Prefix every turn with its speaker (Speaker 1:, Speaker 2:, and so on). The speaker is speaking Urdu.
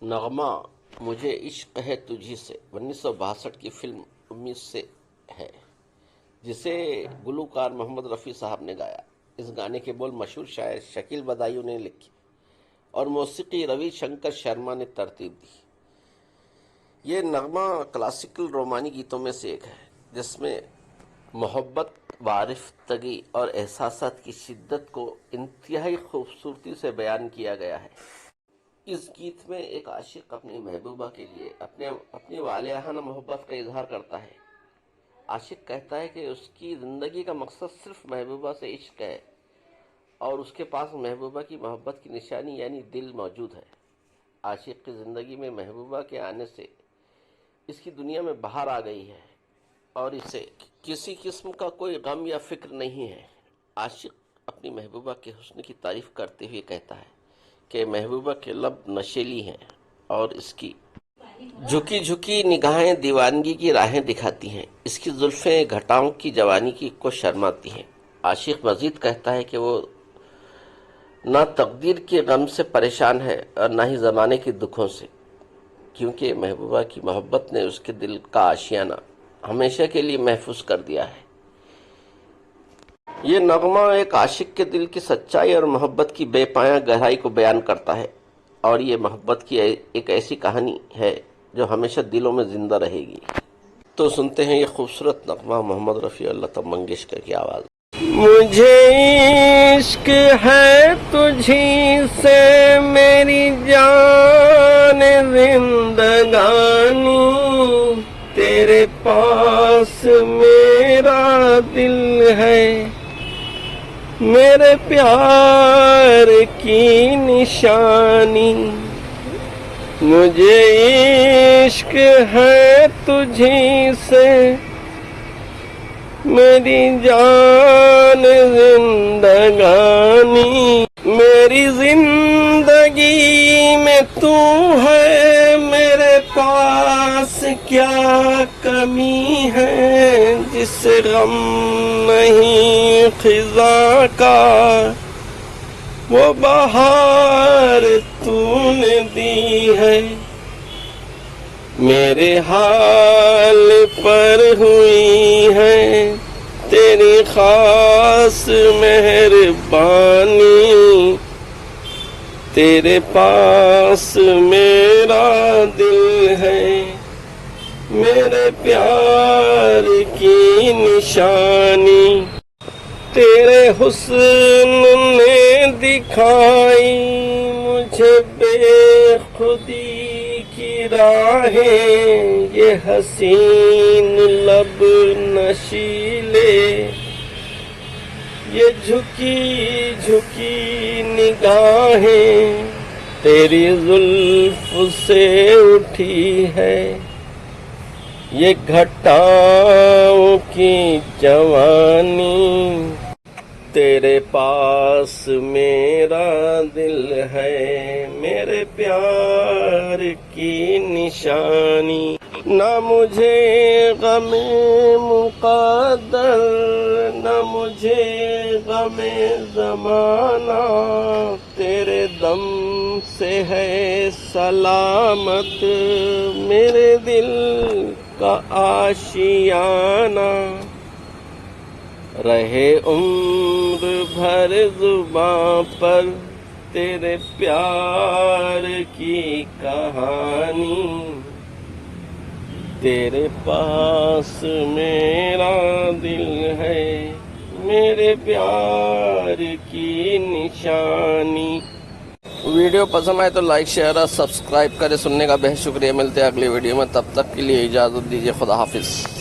Speaker 1: نغمہ مجھے عشق ہے تجھی سے 1962 کی فلم امید سے ہے، جسے گلوکار محمد رفیع صاحب نے گایا۔ اس گانے کے بول مشہور شاعر شکیل بدایو نے لکھی اور موسیقی روی شنکر شرما نے ترتیب دی۔ یہ نغمہ کلاسیکل رومانی گیتوں میں سے ایک ہے جس میں محبت، وارفتگی اور احساسات کی شدت کو انتہائی خوبصورتی سے بیان کیا گیا ہے۔ اس گیت میں ایک عاشق اپنی محبوبہ کے لیے اپنی والہانہ محبت کا اظہار کرتا ہے۔ عاشق کہتا ہے کہ اس کی زندگی کا مقصد صرف محبوبہ سے عشق ہے اور اس کے پاس محبوبہ کی محبت کی نشانی یعنی دل موجود ہے۔ عاشق کی زندگی میں محبوبہ کے آنے سے اس کی دنیا میں بہار آ گئی ہے اور اسے کسی قسم کا کوئی غم یا فکر نہیں ہے۔ عاشق اپنی محبوبہ کے حسن کی تعریف کرتے ہوئے کہتا ہے کہ محبوبہ کے لب نشیلی ہیں اور اس کی جھکی جھکی نگاہیں دیوانگی کی راہیں دکھاتی ہیں، اس کی زلفیں گھٹاؤں کی جوانی کو شرماتی ہیں۔ عاشق مزید کہتا ہے کہ وہ نہ تقدیر کے غم سے پریشان ہے اور نہ ہی زمانے کے دکھوں سے، کیونکہ محبوبہ کی محبت نے اس کے دل کا آشیانہ ہمیشہ کے لیے محفوظ کر دیا ہے۔ یہ نغمہ ایک عاشق کے دل کی سچائی اور محبت کی بے پایاں گہرائی کو بیان کرتا ہے، اور یہ محبت کی ایک ایسی کہانی ہے جو ہمیشہ دلوں میں زندہ رہے گی۔ تو سنتے ہیں یہ خوبصورت نغمہ محمد رفیع اور لتا منگیشکر کی آواز۔
Speaker 2: مجھے عشق ہے تجھی سے میری جان زندگانی، تیرے پاس میرا دل ہے، میرے پیار کی نشانی۔ مجھے عشق ہے تجھی سے میری جان زندگانی، میری زندگی میں تو ہے، میرے پاس کیا کمی ہے، جس غم نہیں خزاں کا وہ بہار تو نے دی ہے۔ میرے حال پر ہوئی ہے تیری خاص مہربانی، تیرے پاس میرا دل ہے، میرے پیار کی نشانی۔ تیرے حسن نے دکھائی مجھے بے خودی کی راہیں، یہ حسین لب نشیلے، یہ جھکی جھکی نگاہیں تیری زلف سے اٹھی ہے، یہ گھٹاؤں کی جوانی، تیرے پاس میرا دل ہے، میرے پیار کی نشانی۔ نہ مجھے غم مقدر، نہ مجھے غم زمانہ، تیرے دم سے ہے سلامت میرے دل کا آشیانہ، رہے عمر بھر زباں پر تیرے پیار کی کہانی، تیرے پاس میرا دل ہے، میرے پیار کی نشانی۔
Speaker 1: ویڈیو پسند آئے تو لائک شیئر اور سبسکرائب کریں۔ سننے کا بہت شکریہ۔ ملتے ہیں اگلی ویڈیو میں، تب تک کے لیے اجازت دیجیے۔ خدا حافظ۔